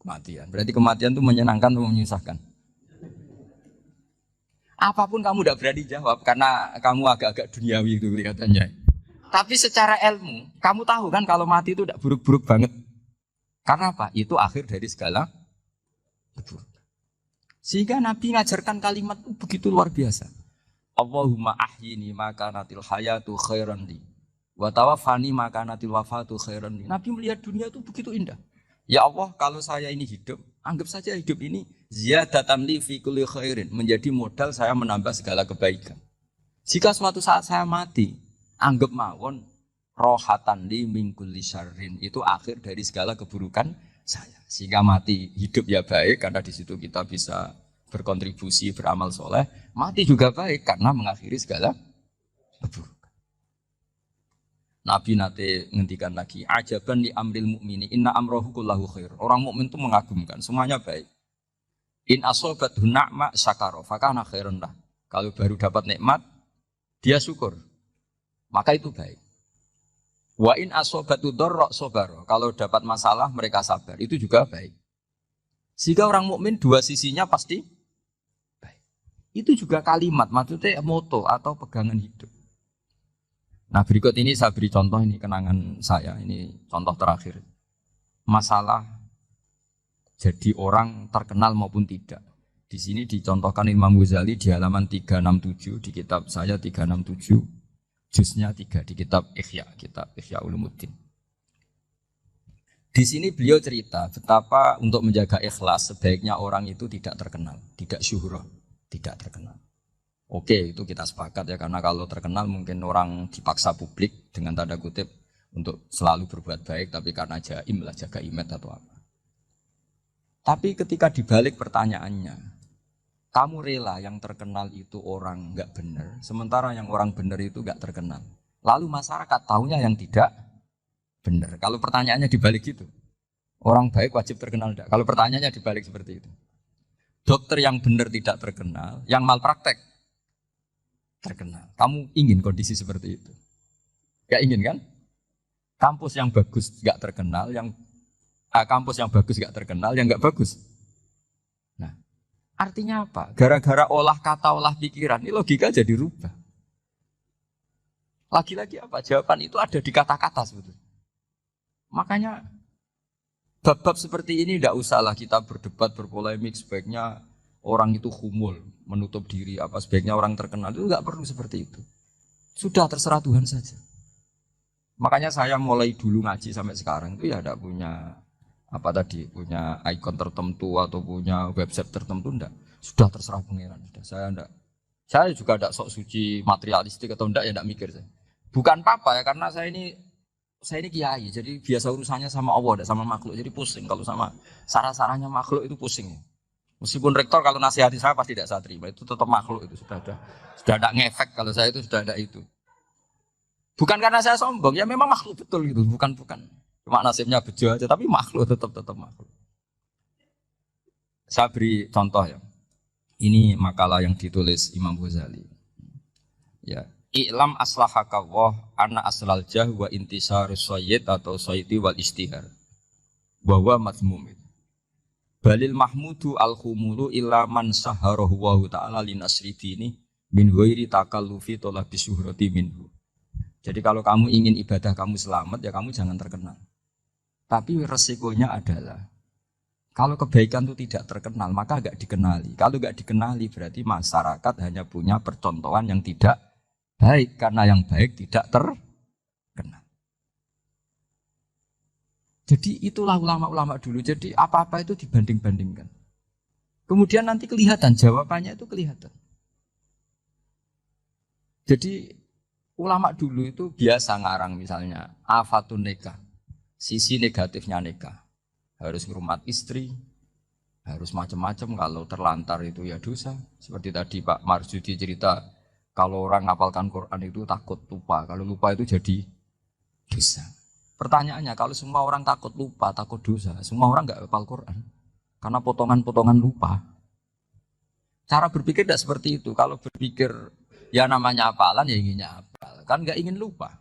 Kematian. Berarti kematian itu menyenangkan atau menyusahkan? Apapun kamu tidak berani jawab karena kamu agak-agak duniawi itu kelihatannya. Tapi secara ilmu, kamu tahu kan kalau mati itu tidak buruk-buruk banget. Karena apa? Itu akhir dari segala keburukan. Sehingga Nabi ngajarkan kalimat itu begitu luar biasa. Allahumma ahyini makanatil hayatu khairan li wa tawaffani makanatil wafatu khairan li. Nabi melihat dunia itu begitu indah. Ya Allah, kalau saya ini hidup, anggap saja hidup ini ziyadatan li fi kulli khairin, menjadi modal saya menambah segala kebaikan. Jika suatu saat saya mati, anggap mawon rohatan li min kulli syarrin, itu akhir dari segala keburukan saya. Sehingga mati hidup ya baik karena di situ kita bisa berkontribusi beramal soleh. Mati juga baik karena mengakhiri segala keburukan. Nabi nate ngendikan lagi, ajaban li amril mukmini inna amrohu kullahu khair. Orang mukmin itu mengagumkan, semuanya baik. In asobathu na'ma syakara fakana khairun lah. Kalau baru dapat nikmat, dia syukur. Maka itu baik. Wa in asobatu dharra sabara. Kalau dapat masalah mereka sabar, itu juga baik. Sehingga orang mukmin dua sisinya pasti baik. Itu juga kalimat, maksudnya moto atau pegangan hidup. Nah berikut ini saya beri contoh, ini kenangan saya, ini contoh terakhir. Masalah jadi orang terkenal maupun tidak. Di sini dicontohkan Imam Ghazali di halaman 367 di kitab saya 367, juznya 3 di kitab Ihya Ulumuddin. Di sini beliau cerita betapa untuk menjaga ikhlas sebaiknya orang itu tidak terkenal, tidak syuhrah, tidak terkenal. Oke, itu kita sepakat ya, karena kalau terkenal mungkin orang dipaksa publik dengan tanda kutip untuk selalu berbuat baik, tapi karena jaim lah, jaga image atau apa. Tapi ketika dibalik pertanyaannya, kamu rela yang terkenal itu orang nggak benar, sementara yang orang benar itu nggak terkenal. Lalu masyarakat tahunya yang tidak benar. Kalau pertanyaannya dibalik gitu, orang baik wajib terkenal enggak? Kalau pertanyaannya dibalik seperti itu. Dokter yang benar tidak terkenal, yang malpraktek terkenal. Kamu ingin kondisi seperti itu? Gak ingin kan? Kampus yang bagus gak terkenal, kampus yang bagus gak terkenal, yang gak bagus. Nah, artinya apa? Gara-gara olah kata, olah pikiran, ini logika jadi rubah. Lagi-lagi apa? Jawaban itu ada di kata-kata sebetulnya. Makanya bab-bab seperti ini tidak usahlah kita berdebat, berpolemik, sebaiknya orang itu humul, menutup diri, apa sebaiknya orang terkenal, itu nggak perlu seperti itu. Sudah terserah Tuhan saja. Makanya saya mulai dulu ngaji sampai sekarang itu ya tidak punya punya ikon tertentu atau punya website tertentu, enggak. Sudah terserah pangeran. Saya juga tidak sok suci materialistik atau enggak, ya enggak mikir saya. Bukan apa-apa ya, karena saya ini kiai, jadi biasa urusannya sama Allah, tidak sama makhluk, jadi pusing kalau sama sarah-sarahnya makhluk itu pusing. Meskipun rektor kalau nasihati saya pasti tidak saya terima, itu tetap makhluk, itu sudah ada ngefek kalau saya itu sudah ada itu. Bukan karena saya sombong, ya memang makhluk betul gitu, bukan. Cuma nasibnya bejo aja, tapi makhluk tetap makhluk. Saya beri contoh ya. Ini makalah yang ditulis Imam Ghazali. Ya, i'lam aslahakallah anna aslal jah wa intisarus sayyid atau sayyidi wal istihar. Bahwa mazmum itu. Balil mahmudu al-khumulu illa man saharahu wa ta'ala linasri dini min ghairi takallufi talabi syuhrati minhu. Jadi kalau kamu ingin ibadah kamu selamat, ya kamu jangan terkenal. Tapi resikonya adalah kalau kebaikan itu tidak terkenal, maka agak dikenali. Kalau enggak dikenali berarti masyarakat hanya punya percontohan yang tidak baik, karena yang baik tidak terkenal. Jadi itulah ulama-ulama dulu. Jadi apa-apa itu dibanding-bandingkan. Kemudian nanti kelihatan, jawabannya itu kelihatan. Jadi ulama dulu itu biasa ngarang misalnya afatun nikah, sisi negatifnya nikah. Harus ngurmat istri, harus macam-macam, kalau terlantar itu ya dosa. Seperti tadi Pak Marsudi cerita, Kalau orang ngapalkan Quran itu takut lupa. Kalau lupa itu jadi dosa. Pertanyaannya, kalau semua orang takut lupa, takut dosa, semua orang nggak hafal Quran. Karena potongan-potongan lupa. Cara berpikir tidak seperti itu. Kalau berpikir ya namanya hafalan ya inginnya hafal. Kan nggak ingin lupa.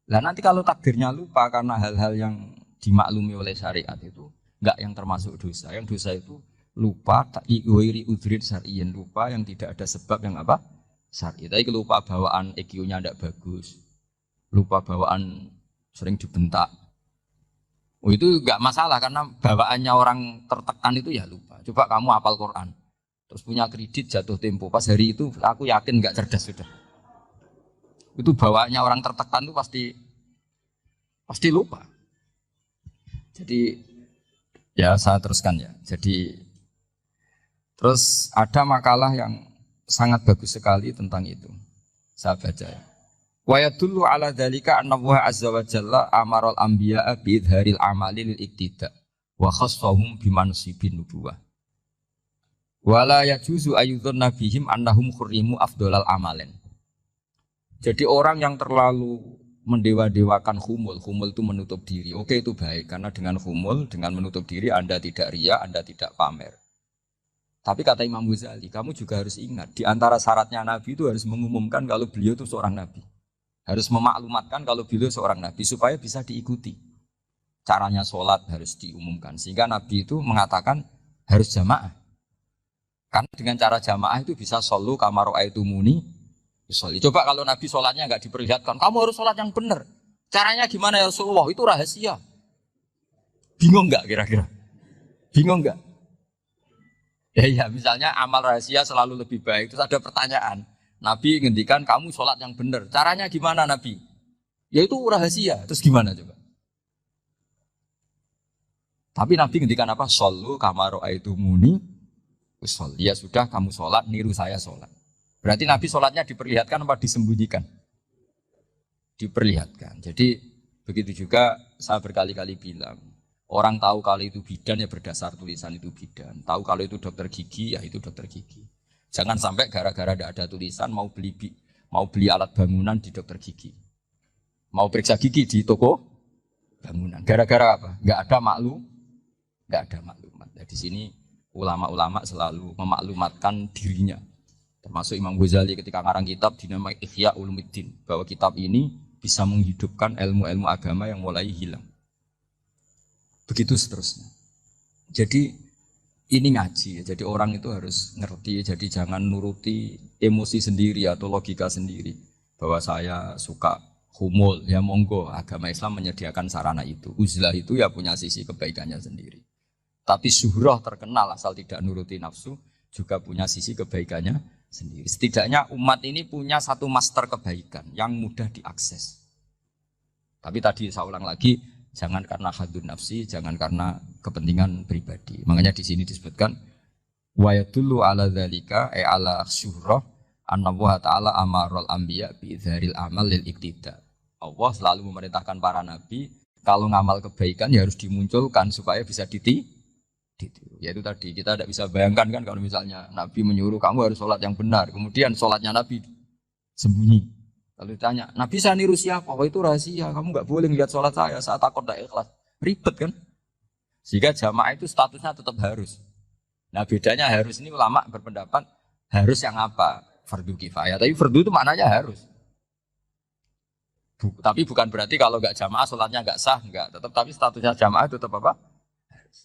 Nah nanti kalau takdirnya lupa karena hal-hal yang dimaklumi oleh syariat itu nggak yang termasuk dosa. Yang dosa itu lupa iwiri udrin syar'iyin, lupa yang tidak ada sebab yang apa? Syar'i. Tapi lupa bawaan EQ-nya tidak bagus. Lupa bawaan sering dibentak. Oh itu nggak masalah karena bawaannya orang tertekan itu ya lupa. Coba kamu hafal Quran. Terus punya kredit jatuh tempo. Pas hari itu aku yakin nggak cerdas sudah. Itu bawaannya orang tertekan itu pasti lupa. Jadi ya saya teruskan ya. Jadi terus ada makalah yang sangat bagus sekali tentang itu. Saya baca ya. Wa yadullu ala dzalika anna Allah azza wa jalla amaral anbiya'a bi idharil amali lil iktida wa khassahum bi mansibin nubuwah. Wala yajuzu ayyudhunna bihim annahum khurrimu afdhalal amalen. Jadi orang yang terlalu mendewa-dewakan khumul itu menutup diri. Oke itu baik karena dengan khumul, dengan menutup diri Anda tidak riya, Anda tidak pamer. Tapi kata Imam Ghazali, kamu juga harus ingat di antara syaratnya Nabi itu harus mengumumkan kalau beliau itu seorang Nabi. Harus memaklumatkan kalau beliau seorang Nabi supaya bisa diikuti. Caranya sholat harus diumumkan. Sehingga Nabi itu mengatakan harus jamaah. Karena dengan cara jamaah itu bisa solu kama ra'aitumuni usolli. Coba kalau Nabi sholatnya nggak diperlihatkan, kamu harus sholat yang benar. Caranya gimana ya Rasulullah? Itu rahasia. Bingung nggak kira-kira? Bingung nggak? Ya misalnya amal rahasia selalu lebih baik. Terus ada pertanyaan. Nabi ngendikan kamu sholat yang benar. Caranya gimana Nabi? Ya itu rahasia. Terus gimana coba? Tapi Nabi ngendikan apa? Shollu kama ra'aitumuni usolli. Ya sudah kamu sholat, niru saya sholat. Berarti Nabi sholatnya diperlihatkan apa disembunyikan? Diperlihatkan. Jadi begitu juga saya berkali-kali bilang. Orang tahu kalau itu bidan ya berdasar tulisan itu bidan. Tahu kalau itu dokter gigi ya itu dokter gigi. Jangan sampai gara-gara tidak ada tulisan mau beli alat bangunan di dokter gigi. Mau periksa gigi di toko bangunan. Gara-gara apa? Nggak ada maklumat. Nah, di sini ulama-ulama selalu memaklumatkan dirinya. Termasuk Imam Ghazali ketika ngarang kitab dinamai Ihya Ulumuddin. Bahwa kitab ini bisa menghidupkan ilmu-ilmu agama yang mulai hilang. Begitu seterusnya. Jadi ini ngaji ya. Jadi orang itu harus ngerti. Jadi jangan nuruti emosi sendiri atau logika sendiri. Bahwa saya suka humul, ya monggo. Agama Islam menyediakan sarana itu. Uzlah itu ya punya sisi kebaikannya sendiri. Tapi syuhrah terkenal asal tidak nuruti nafsu juga punya sisi kebaikannya sendiri. Setidaknya umat ini punya satu master kebaikan yang mudah diakses. Tapi tadi saya ulang lagi, jangan karena hadun nafsi, jangan karena kepentingan pribadi. Makanya di sini disebutkan wa yadullu ala dzalika ala syuhrah anna Allah taala amarul anbiya bi dzaril amal lil iktida. Allah selalu memerintahkan para nabi kalau ngamal kebaikan ya harus dimunculkan supaya bisa ditiru. Yaitu tadi kita tidak bisa bayangkan kan kalau misalnya Nabi menyuruh kamu harus sholat yang benar, kemudian sholatnya Nabi sembunyi. Kalau ditanya, Nabi saya niru siapa? Oh itu rahasia, kamu nggak boleh lihat sholat saya takut tidak ikhlas. Ribet kan? Sehingga jamaah itu statusnya tetap harus. Nah bedanya harus ini ulama berpendapat harus yang apa? Fardu kifayah. Tapi fardu itu maknanya harus. Tapi bukan berarti kalau nggak jamaah sholatnya nggak sah, nggak. Tetap tapi statusnya jamaah itu tetap apa? Harus.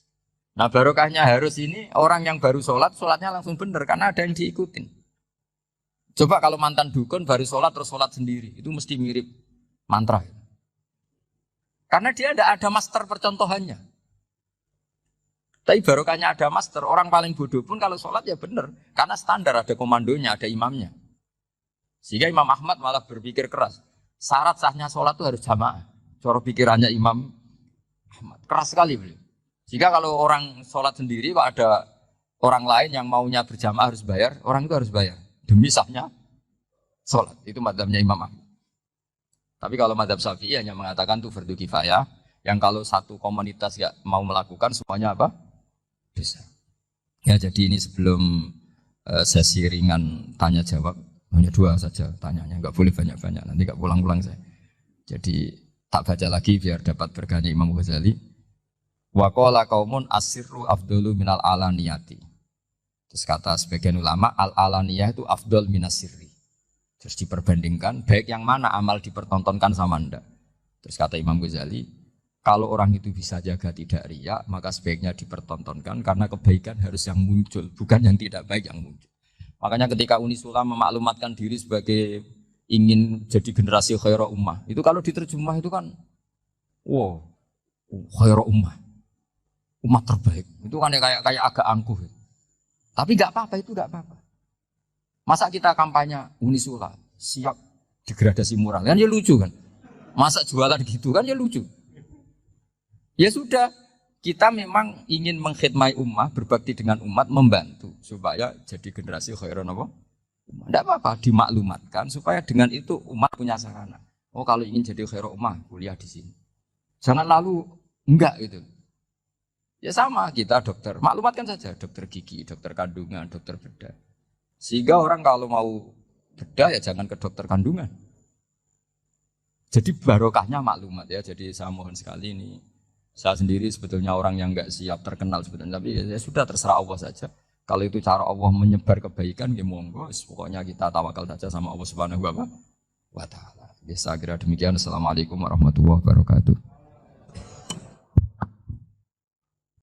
Nah barokahnya harus ini orang yang baru sholatnya langsung benar karena ada yang diikutin. Coba kalau mantan dukun baru sholat terus sholat sendiri, itu mesti mirip mantra. Karena dia tidak ada master percontohannya. Tapi barokahnya ada master, orang paling bodoh pun kalau sholat ya benar. Karena standar ada komandonya, ada imamnya. Sehingga Imam Ahmad malah berpikir keras. Syarat sahnya sholat itu harus jamaah. Cara pikirannya Imam Ahmad. Keras sekali beliau. Sehingga kalau orang sholat sendiri, kok ada orang lain yang maunya berjamaah harus bayar, orang itu harus bayar. Demi sahnya sholat. Itu madzhabnya Imam Ahmad. Tapi kalau madzhab Syafi'i hanya mengatakan itu fardu kifayah. Yang kalau satu komunitas gak mau melakukan semuanya apa? Bisa. Ya jadi ini sebelum sesi ringan tanya jawab. Hanya 2 saja tanyanya, nggak boleh banyak-banyak. Nanti nggak pulang-pulang saya. Jadi tak baca lagi biar dapat berkahnya Imam Ghazali. Wa qala qaumun asirru afdalu minal alaniyati. Terus kata sebagian ulama al-alaniyah itu afdal minas sirri. Terus diperbandingkan baik yang mana amal dipertontonkan sama ndak. Terus kata Imam Ghazali, kalau orang itu bisa jaga tidak riya, maka sebaiknya dipertontonkan karena kebaikan harus yang muncul, bukan yang tidak baik yang muncul. Makanya ketika Unisula memaklumatkan diri sebagai ingin jadi generasi khairah ummah, itu kalau diterjemah itu kan, wow, khairah ummah, umat terbaik. Itu kan kayak agak angkuh. Tapi nggak apa-apa, itu nggak apa-apa. Masa kita kampanye Unisula siap degradasi moral, kan ya lucu kan? Masa jualan gitu kan ya lucu. Ya sudah, kita memang ingin mengkhidmati ummah, berbakti dengan umat, membantu supaya jadi generasi khairan apa? Tidak apa-apa, dimaklumatkan supaya dengan itu umat punya sarana. Oh kalau ingin jadi khairan ummah, kuliah di sini. Jangan lalu enggak gitu. Ya sama kita dokter, maklumatkan saja dokter gigi, dokter kandungan, dokter bedah. Sehingga orang kalau mau bedah ya jangan ke dokter kandungan. Jadi barokahnya maklumat ya. Jadi saya mohon sekali ini. Saya sendiri sebetulnya orang yang enggak siap terkenal sebetulnya. Tapi ya sudah terserah Allah saja. Kalau itu cara Allah menyebar kebaikan, ya monggo. Pokoknya kita tawakal saja sama Allah Subhanahu wa Ta'ala. Ya saya kira demikian. Assalamualaikum warahmatullahi wabarakatuh.